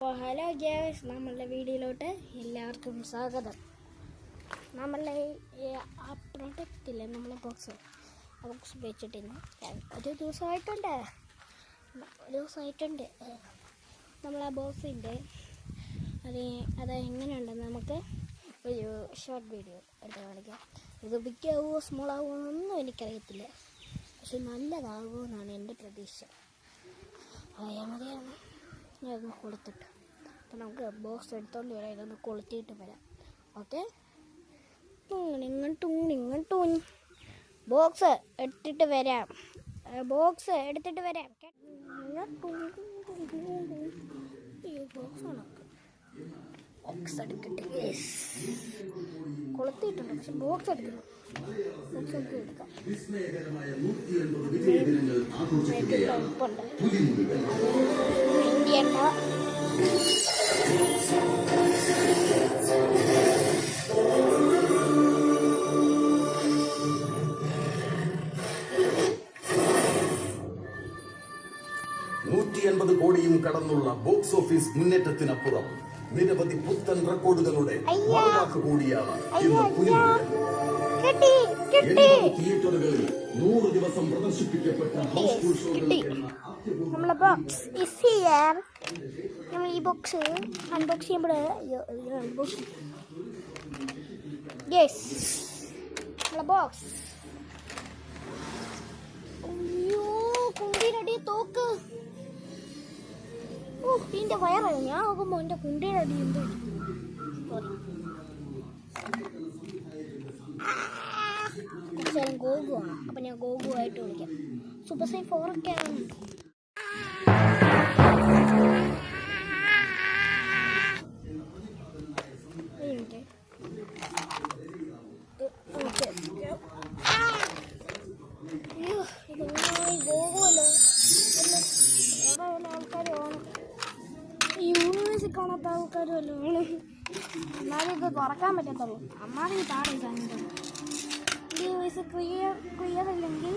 Hello guys, നമ്മളുടെ വീഡിയോയിലോട്ട് എല്ലാവർക്കും സ്വാഗതം. നമ്മളെ ആ പ്രൊഡക്റ്റില്ലേ, നമ്മളെ ബോക്സ് വെച്ചിട്ടില്ല. ഒരു ദിവസമായിട്ടുണ്ട് നമ്മളാ ബോക്സിൻ്റെ അത് എങ്ങനെയുണ്ടെന്ന് നമുക്ക് ഒരു ഷോർട്ട് വീഡിയോ എടുത്ത് കാണിക്കാം. ഇത് ബിഗ് ആവുമോ സ്മോൾ ആവുമോ എന്നൊന്നും എനിക്കറിയത്തില്ല, പക്ഷെ നല്ലതാകുമെന്നാണ് എൻ്റെ പ്രതീക്ഷ. മതിയാണ് ഇതൊന്ന് കൊളുത്തിട്ട്. അപ്പം നമുക്ക് ബോക്സ് എടുത്തോണ്ട് വരാം, ഇതൊന്ന് കൊളുത്തിയിട്ട് വരാം. ഓക്കെ, ബോക്സ് എടുത്തിട്ട് വരാം. ബോക്സ് എടുത്തിട്ട് എടുക്കട്ടെ. കൊളുത്തിയിട്ടുണ്ട്, പക്ഷെ ബോക്സ് എടുക്കണം. ബോക്സ് നമുക്ക് എടുക്കാം. ഉപ്പുണ്ട്, ഇന്ത്യണ്ട. കോടിയും കടന്നുള്ള ബോക്സ് ഓഫീസ് മുന്നേറ്റത്തിനപ്പുറം നിരവധി പുത്തൻ റെക്കോർഡുകളുടെ കൂടിയാണ് തിയേറ്ററുകളിൽ 100 ദിവസം പ്രദർശിപ്പിക്കപ്പെട്ട ഹൗസ്ഫുൾ ഷോകൾ. നമ്മളെ ബോക്സ് ഇസ് ഹിയർ. നമ്മൾ ഈ ബോക്സ് അൺബോക്സ് ചെയ്യുമ്പോൾ യെസ്, നമ്മളെ ബോക്സ്. അയ്യോ, കുണ്ടിനടി തോക്ക്. ഓ, ഇതിൻ്റെ വയറാണ്. ഞാൻ നോക്കുമ്പോൾ എൻ്റെ കുണ്ടിനടി എന്തോ. ഗോഗു ആണ്, അപ്പം ഞാൻ ഗോഗു ആയിട്ട് വിളിക്കാം. സൂപ്പർ സൈൻ 4 ഒക്കെ ആണ്. യൂണിവേഴ്സിൽ കാണാത്ത ആൾക്കാരുമല്ലോ ആണ്. എന്നാലും ഇത് തുറക്കാൻ പറ്റത്തുള്ളൂ. അമ്മാതിരി താഴെ സാധനം. യൂണിവേഴ്സ് ക്ലിയർ അല്ലെങ്കിൽ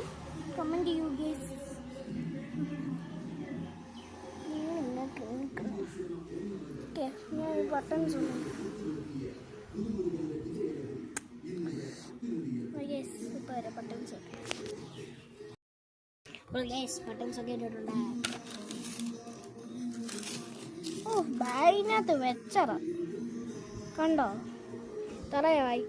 കമൻറ്റ് ചെയ്യൂ ഗൈസ്. ഓക്കെ, ഞാൻ ബട്ടൺസ് ഉണ്ട്. ഇപ്പോൾ ബട്ടൺസ് ഉണ്ട്. അപ്പോൾ ഗൈസ്, ബട്ടൺസ് ഒക്കെ ഇട്ടിട്ടുണ്ട്. ഓ, ബാഗിനകത്ത് വെച്ചറ കണ്ടോ, തറയായി.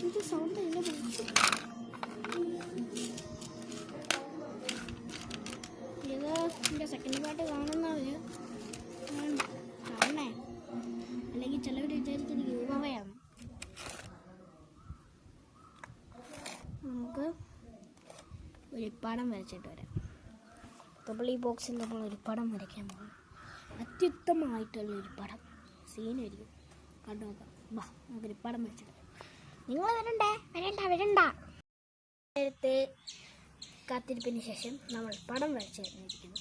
ഇത് സൗണ്ട് ഇല്ല. ഇത് എൻ്റെ സെക്കൻഡ് പാർട്ട് കാണുന്നവര് കാണണേ, അല്ലെങ്കിൽ ചിലവർ വിചാരിച്ചത് ഗീവവയാണ്. നമുക്ക് ഒരു പടം വരച്ചിട്ട് വരാം. നമ്മൾ ഈ ബോക്സിൽ നമ്മൾ ഒരു പടം വരയ്ക്കാൻ പോകും. അത്യുത്തമമായിട്ടുള്ളൊരു പടം സീനായിരിക്കും. കണ്ടു നോക്കാം. വാ, നമുക്കൊരു പടം വരച്ചിട്ട് വരാം. നിങ്ങൾ വരണ്ട. നേരത്തെ കാത്തിരിപ്പിന് ശേഷം നമ്മൾ പടം വരച്ച് കഴിഞ്ഞിരിക്കുന്നു.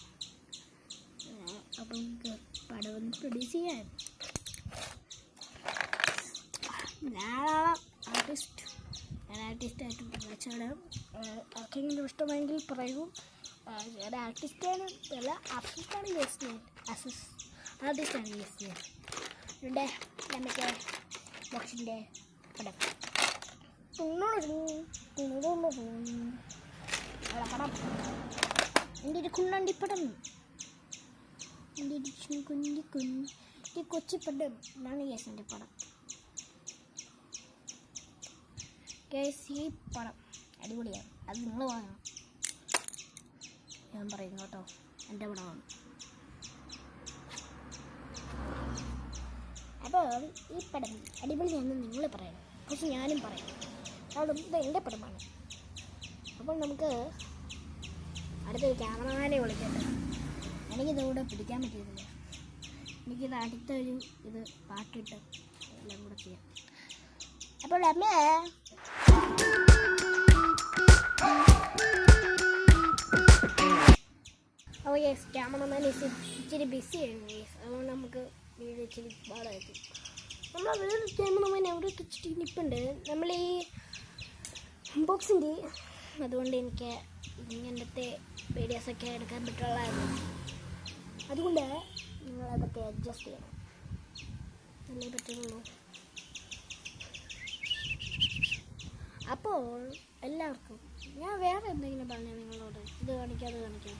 അപ്പം നമുക്ക് പടം ഒന്ന് പ്രൊഡ്യൂസ് ചെയ്യാൻ. ഞാൻ ആർട്ടിസ്റ്റായിട്ട് വരച്ചാണ്. ആർക്കെങ്കിലും ഇഷ്ടമെങ്കിൽ പറയൂ. ഞാൻ ആർട്ടിസ്റ്റാണ്, അല്ല ആർട്ടിസ്റ്റാണ് യൂസ് ചെയ്യുന്നത്. ഇവിടെ നമുക്ക് ബോക്സിൻ്റെ പടം പടം എൻ്റെ ഒരു കുണ്ണണ്ടിപ്പടം, എൻ്റെ ഒരു കുഞ്ഞി കൊച്ചിപ്പടം ഇതാണ് ഗ്യാസിൻ്റെ പടം. ഗ്യാസ്, ഈ പടം അടിപൊളിയാണ്. അത് നിങ്ങൾ വാങ്ങണം, ഞാൻ പറയുന്നു കേട്ടോ. എൻ്റെ പടമാണ്. അപ്പോൾ ഈ പടം അടിപൊളിയാണെന്ന് നിങ്ങൾ പറയണം, പക്ഷെ ഞാനും പറയണം. കാരണം ഇത് എൻ്റെ പടമാണ്. അപ്പോൾ നമുക്ക് അടുത്തൊരു ക്യാമറമാനെ വിളിക്കട്ടെ. എനിക്കിതിലൂടെ പിടിക്കാൻ പറ്റിയിട്ടില്ല. എനിക്കിത് അടുത്തൊരു പാട്ടിട്ട് എല്ലാം കൂടെ ചെയ്യാം. അപ്പോൾ യെസ്, ക്യാമറമാൻ ഇച്ചിരി ബിസിയാണ് യെസ്. അതുകൊണ്ട് നമുക്ക് വീഡിയോ ഇച്ചിരി പാടായിരിക്കും. നമ്മൾ വേറെ ക്യാമറമാൻ എവിടെ വെച്ചിട്ട് നിൽപ്പുണ്ട് നമ്മൾ ഈ ബോക്സിൻ്റെ. അതുകൊണ്ട് എനിക്ക് ഇങ്ങനത്തെ വീഡിയോസൊക്കെ എടുക്കാൻ പറ്റുള്ളതാണ്. അതുകൊണ്ട് നിങ്ങളതൊക്കെ അഡ്ജസ്റ്റ് ചെയ്യണം, അല്ലേ പറ്റുള്ളൂ. അപ്പോൾ എല്ലാവർക്കും ഞാൻ വേറെ എന്തെങ്കിലും പറഞ്ഞാൽ നിങ്ങളോട് ഇത് കാണിക്കാം അത് കാണിക്കാം.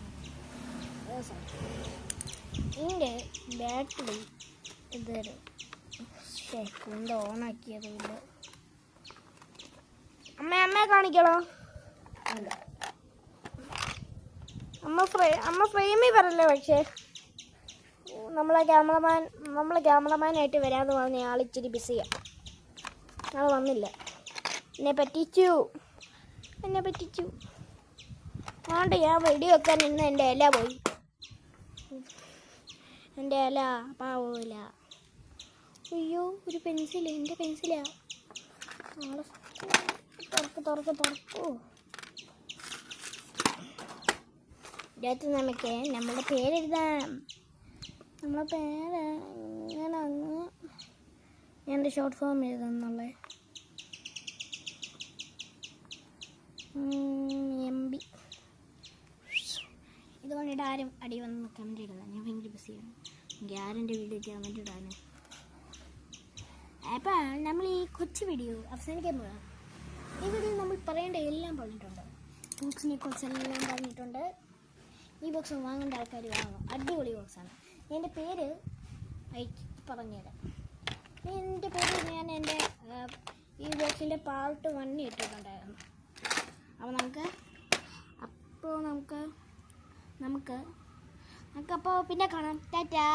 ഇതിൻ്റെ ബാറ്ററി ഇതൊരു കൊണ്ട് ഓണാക്കിയതുകൊണ്ട് അമ്മയെ കാണിക്കണോ? അമ്മ ഫ്രെയിമിൽ വരല്ലേ, പക്ഷേ നമ്മളെ ക്യാമറമാനായിട്ട് വരാമെന്ന് പറഞ്ഞ ആളിച്ചിരി ബിസിയാണ്. ആൾ വന്നില്ല. എന്നെ പറ്റിച്ചു. അതുകൊണ്ട് ഞാൻ വീഡിയോ വെക്കാൻ നിന്ന് എൻ്റെ ഇല പോയി. എൻ്റെ ഇല പാവില്ല. അയ്യോ, ഒരു പെൻസില്, എൻ്റെ പെൻസിലാ. തുറക്കൂ. ഇതിനകത്ത് നമുക്ക് നമ്മുടെ പേരെഴുതാം. നമ്മളെ പേര് ഇങ്ങനെ അങ്ങ് ഞാൻ എൻ്റെ ഷോർട്ട് ഫോം എഴുതുന്നുള്ളേ. MB. ഇതുകൊണ്ടിട്ട് ആരും അടി വന്ന് കമൻറ്റ് ഇടുക. ഞാൻ ഭയങ്കര ബിസിയാണ്. എനിക്ക് ആരെൻ്റെ വീഡിയോ കമൻറ്റ് ഇടാനും. അപ്പോൾ നമ്മൾ ഈ കൊച്ചു വീഡിയോ അവസാനിക്കാൻ പോകാം. ഈ വീഡിയോ നമ്മൾ പറയേണ്ട എല്ലാം പറഞ്ഞിട്ടുണ്ട്. ബോക്സിനെ കുറിച്ചെല്ലാം പറഞ്ഞിട്ടുണ്ട്. ഈ ബോക്സ് വാങ്ങേണ്ട ആൾക്കാർ വാങ്ങും. അടിപൊളി ബോക്സാണ്. എൻ്റെ പേര് പറഞ്ഞുതരാം. എൻ്റെ പേര് ഞാൻ എൻ്റെ ഈ ബോക്സിൻ്റെ പാർട്ട് 1 ഇട്ടിട്ടുണ്ടായിരുന്നു. അപ്പോൾ നമുക്ക് അപ്പോൾ പിന്നെ കാണാം. ടാറ്റാ.